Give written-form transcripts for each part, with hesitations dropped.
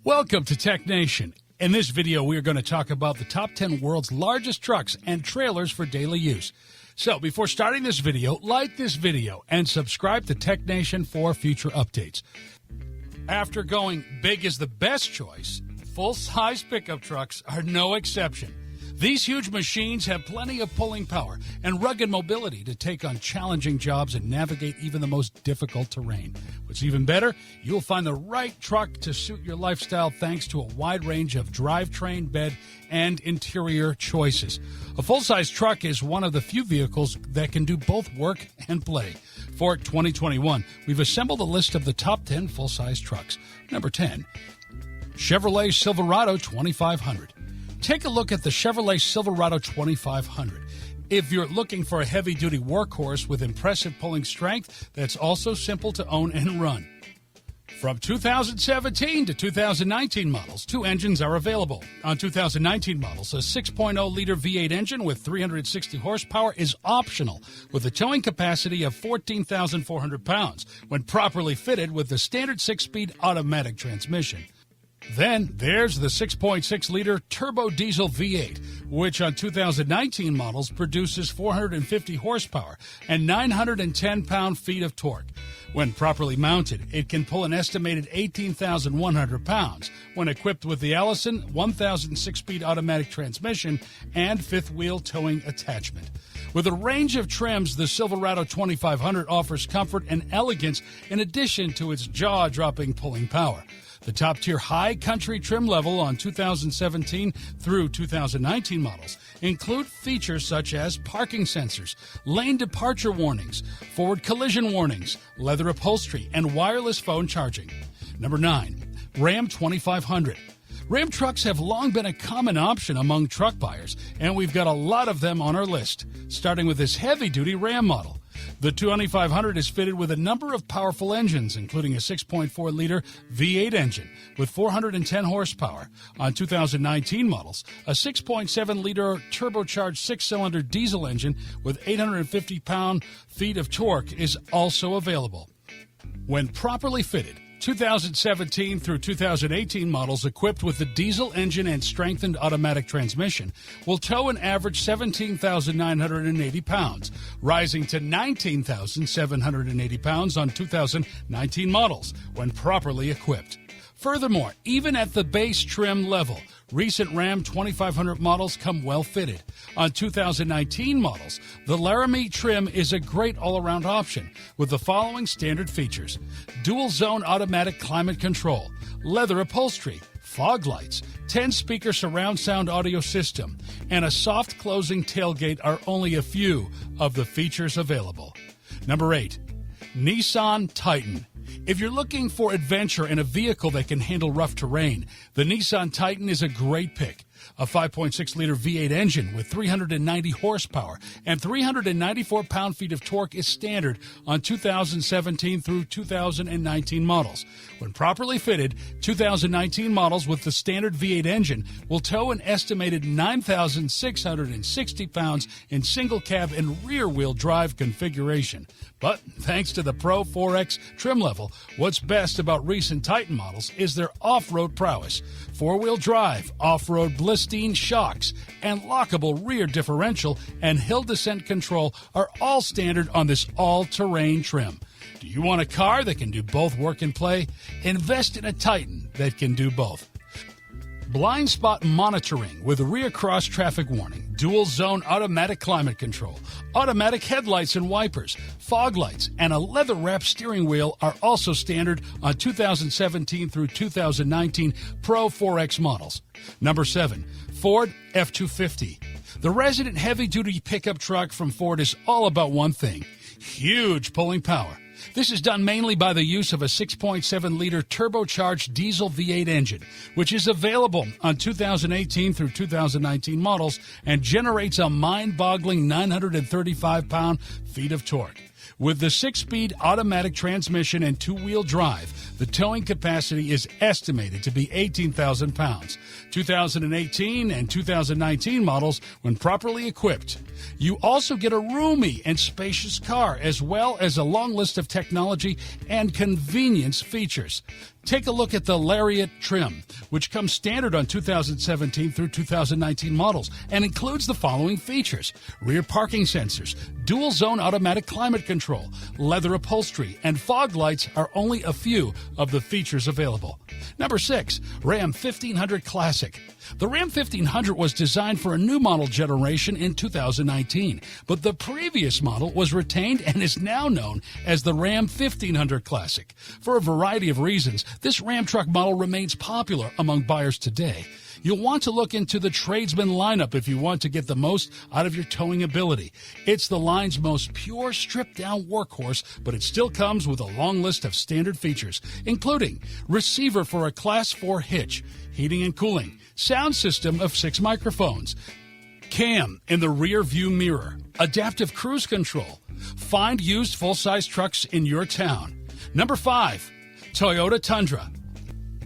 Welcome to Tech Nation. In this video, we are going to talk about the top 10 world's largest trucks and trailers for daily use. So before starting this video, like this video and subscribe to Tech Nation for future updates. After going big is the best choice, full-size pickup trucks are no exception. These huge machines have plenty of pulling power and rugged mobility to take on challenging jobs and navigate even the most difficult terrain. What's even better, you'll find the right truck to suit your lifestyle thanks to a wide range of drivetrain, bed, and interior choices. A full-size truck is one of the few vehicles that can do both work and play. For 2021, we've assembled a list of the top 10 full-size trucks. Number 10, Chevrolet Silverado 2500. Take a look at the Chevrolet Silverado 2500. If you're looking for a heavy-duty workhorse with impressive pulling strength that's also simple to own and run. From 2017 to 2019 models, two engines are available. On 2019 models, a 6.0-liter V8 engine with 360 horsepower is optional, with a towing capacity of 14,400 pounds when properly fitted with the standard 6-speed automatic transmission. Then there's the 6.6-liter turbo diesel V8, which on 2019 models produces 450 horsepower and 910 pound-feet of torque. When properly mounted, it can pull an estimated 18,100 pounds when equipped with the Allison 1,000 6-speed automatic transmission and fifth-wheel towing attachment. With a range of trims, the Silverado 2500 offers comfort and elegance in addition to its jaw-dropping pulling power. The top-tier high country trim level on 2017 through 2019 models include features such as parking sensors, lane departure warnings, forward collision warnings, leather upholstery, and wireless phone charging. Number 9, Ram 2500. Ram trucks have long been a common option among truck buyers, and we've got a lot of them on our list, starting with this heavy-duty Ram model. The 2500 is fitted with a number of powerful engines, including a 6.4-liter V8 engine with 410 horsepower. On 2019 models, a 6.7-liter turbocharged 6-cylinder diesel engine with 850 pound-feet of torque is also available. When properly fitted, 2017 through 2018 models equipped with the diesel engine and strengthened automatic transmission will tow an average 17,980 pounds, rising to 19,780 pounds on 2019 models when properly equipped. Furthermore, even at the base trim level, recent Ram 2500 models come well fitted. On 2019 models, the Laramie trim is a great all-around option with the following standard features: dual-zone automatic climate control, leather upholstery, fog lights, 10-speaker surround sound audio system, and a soft closing tailgate are only a few of the features available. Number 8, Nissan Titan. If you're looking for adventure in a vehicle that can handle rough terrain, the Nissan Titan is a great pick. A 5.6-liter V8 engine with 390 horsepower and 394 pound-feet of torque is standard on 2017 through 2019 models. When properly fitted, 2019 models with the standard V8 engine will tow an estimated 9,660 pounds in single-cab and rear-wheel drive configuration. But thanks to the Pro 4X trim level, what's best about recent Titan models is their off-road prowess. Four-wheel drive, off-road Blistine shocks, and lockable rear differential and hill descent control are all standard on this all-terrain trim. Do you want a car that can do both work and play? Invest in a Titan that can do both. Blind spot monitoring with rear cross traffic warning, dual zone automatic climate control, automatic headlights and wipers, fog lights, and a leather wrapped steering wheel are also standard on 2017 through 2019 Pro 4X models. Number 7, Ford F-250. The resident heavy-duty pickup truck from Ford is all about one thing: huge pulling power. This is done mainly by the use of a 6.7-liter turbocharged diesel V8 engine, which is available on 2018 through 2019 models and generates a mind-boggling 935 pound-feet of torque. With the 6-speed automatic transmission and 2-wheel drive, the towing capacity is estimated to be 18,000 pounds. 2018 and 2019 models when properly equipped. You also get a roomy and spacious car, as well as a long list of technology and convenience features. Take a look at the Lariat trim, which comes standard on 2017 through 2019 models and includes the following features: rear parking sensors, dual zone automatic climate control, leather upholstery, and fog lights are only a few of the features available. Number 6, Ram 1500 Classic. The Ram 1500 was designed for a new model generation in 2019, but the previous model was retained and is now known as the Ram 1500 Classic. For a variety of reasons, this Ram truck model remains popular among buyers today. You'll want to look into the Tradesman lineup if you want to get the most out of your towing ability. It's the line's most pure, stripped-down workhorse, but it still comes with a long list of standard features, including receiver for a Class 4 hitch, heating and cooling, sound system of 6 microphones, cam in the rear view mirror, adaptive cruise control. Find used full-size trucks in your town. Number 5, Toyota Tundra.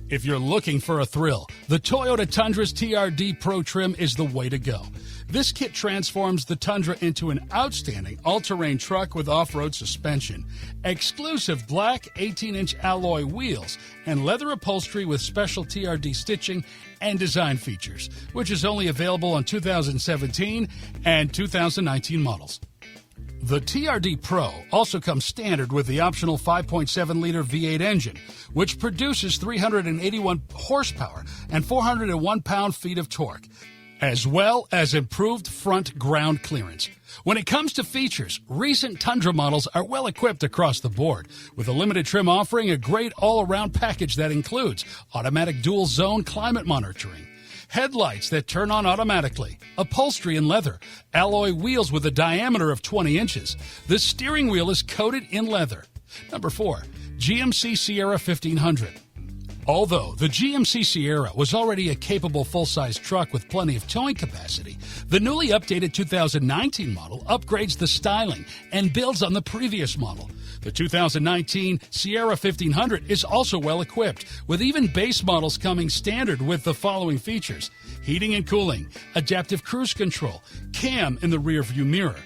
If you're looking for a thrill, the Toyota Tundra's TRD Pro trim is the way to go. This kit transforms the Tundra into an outstanding all-terrain truck with off-road suspension, exclusive black 18-inch alloy wheels, and leather upholstery with special TRD stitching and design features, which is only available on 2017 and 2019 models. The TRD Pro also comes standard with the optional 5.7-liter V8 engine, which produces 381 horsepower and 401 pound-feet of torque, as well as improved front ground clearance. When it comes to features, recent Tundra models are well equipped across the board, with a limited trim offering a great all-around package that includes automatic dual-zone climate monitoring, headlights that turn on automatically, upholstery in leather, alloy wheels with a diameter of 20 inches. The steering wheel is coated in leather. Number 4, GMC Sierra 1500. Although the GMC Sierra was already a capable full-size truck with plenty of towing capacity, the newly updated 2019 model upgrades the styling and builds on the previous model. The 2019 Sierra 1500 is also well equipped, with even base models coming standard with the following features: heating and cooling, adaptive cruise control, cam in the rear view mirror,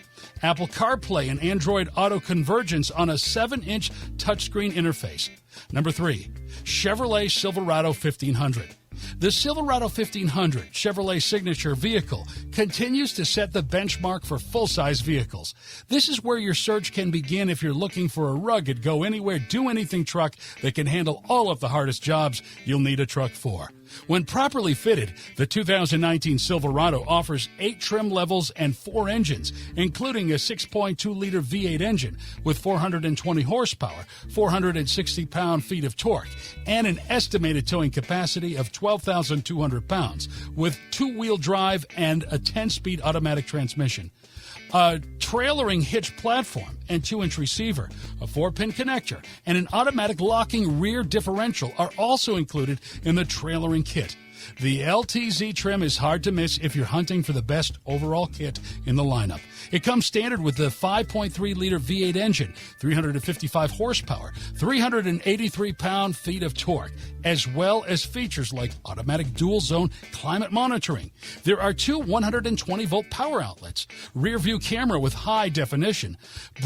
Apple CarPlay and Android Auto convergence on a 7-inch touchscreen interface. Number 3, Chevrolet Silverado 1500. The Silverado 1500 Chevrolet signature vehicle continues to set the benchmark for full-size vehicles. This is where your search can begin if you're looking for a rugged, go-anywhere, do-anything truck that can handle all of the hardest jobs you'll need a truck for. When properly fitted, the 2019 Silverado offers 8 trim levels and 4 engines, including a 6.2-liter V8 engine with 420 horsepower, 460 pound-feet of torque, and an estimated towing capacity of 12,200 pounds, with 2-wheel drive and a 10-speed automatic transmission. A trailering hitch platform and 2-inch receiver, a 4-pin connector, and an automatic locking rear differential are also included in the trailering kit. The LTZ trim is hard to miss if you're hunting for the best overall kit in the lineup. It comes standard with the 5.3-liter V8 engine, 355 horsepower, 383 pound-feet of torque, as well as features like automatic dual-zone climate monitoring. There are 2 120-volt power outlets, rear-view camera with high definition,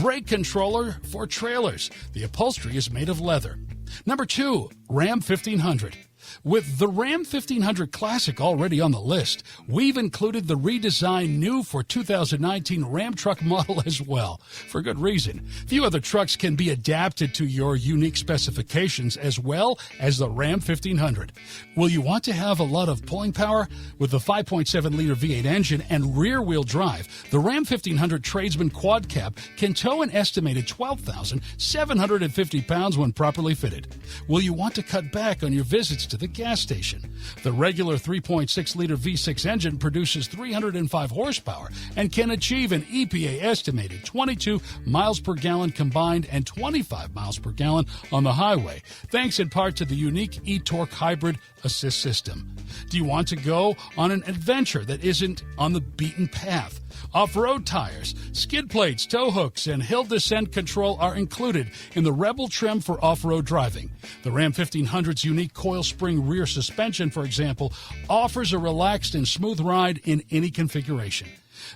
brake controller for trailers. The upholstery is made of leather. Number 2, Ram 1500. With the Ram 1500 Classic already on the list, we've included the redesigned new for 2019 Ram truck model as well, for good reason. Few other trucks can be adapted to your unique specifications as well as the Ram 1500. Will you want to have a lot of pulling power? With the 5.7-liter V8 engine and rear-wheel drive, the Ram 1500 Tradesman Quad Cab can tow an estimated 12,750 pounds when properly fitted. Will you want to cut back on your visits to the gas station? The regular 3.6-liter V6 engine produces 305 horsepower and can achieve an EPA estimated 22 miles per gallon combined and 25 miles per gallon on the highway, thanks in part to the unique e-torque hybrid assist system. Do you want to go on an adventure that isn't on the beaten path? Off-road tires, skid plates, tow hooks, and hill descent control are included in the Rebel trim for off-road driving. The Ram 1500's unique coil spring rear suspension, for example, offers a relaxed and smooth ride in any configuration.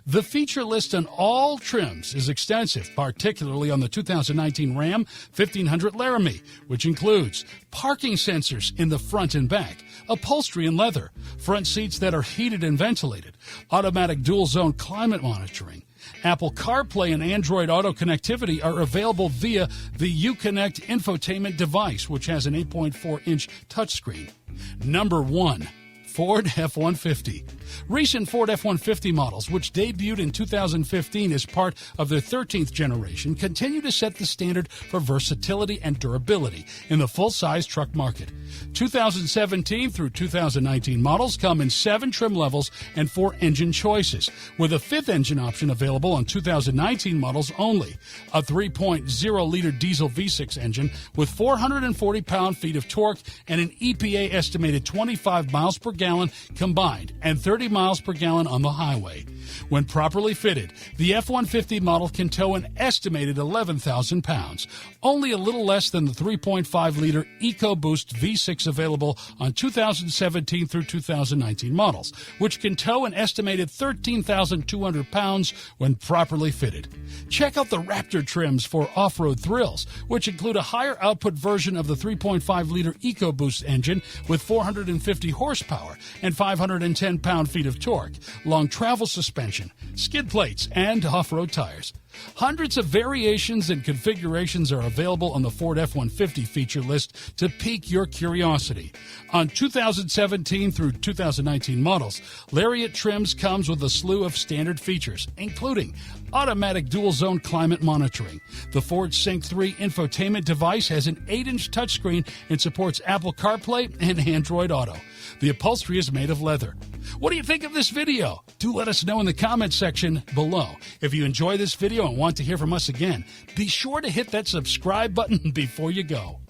The feature list on all trims is extensive, particularly on the 2019 Ram 1500 Laramie, which includes parking sensors in the front and back, upholstery in leather, front seats that are heated and ventilated, automatic dual-zone climate monitoring. Apple CarPlay and Android Auto connectivity are available via the Uconnect infotainment device, which has an 8.4-inch touchscreen. Number 1. Ford F-150. Recent Ford F-150 models, which debuted in 2015 as part of their 13th generation, continue to set the standard for versatility and durability in the full-size truck market. 2017 through 2019 models come in 7 trim levels and 4 engine choices, with a 5th engine option available on 2019 models only. A 3.0-liter diesel V6 engine with 440 pound-feet of torque and an EPA estimated 25 miles per gallon combined and 30 miles per gallon on the highway. When properly fitted, the F-150 model can tow an estimated 11,000 pounds, only a little less than the 3.5-liter EcoBoost V6 available on 2017 through 2019 models, which can tow an estimated 13,200 pounds when properly fitted. Check out the Raptor trims for off-road thrills, which include a higher output version of the 3.5-liter EcoBoost engine with 450 horsepower and 510 pound-feet of torque, long travel suspension, skid plates, and off-road tires. Hundreds of variations and configurations are available on the Ford F-150 feature list to pique your curiosity. On 2017 through 2019 models, Lariat trims comes with a slew of standard features, including automatic dual-zone climate monitoring. The Ford Sync 3 infotainment device has an 8-inch touchscreen and supports Apple CarPlay and Android Auto. The upholstery is made of leather. What do you think of this video? Do let us know in the comments section below. If you enjoy this video and want to hear from us again, be sure to hit that subscribe button before you go.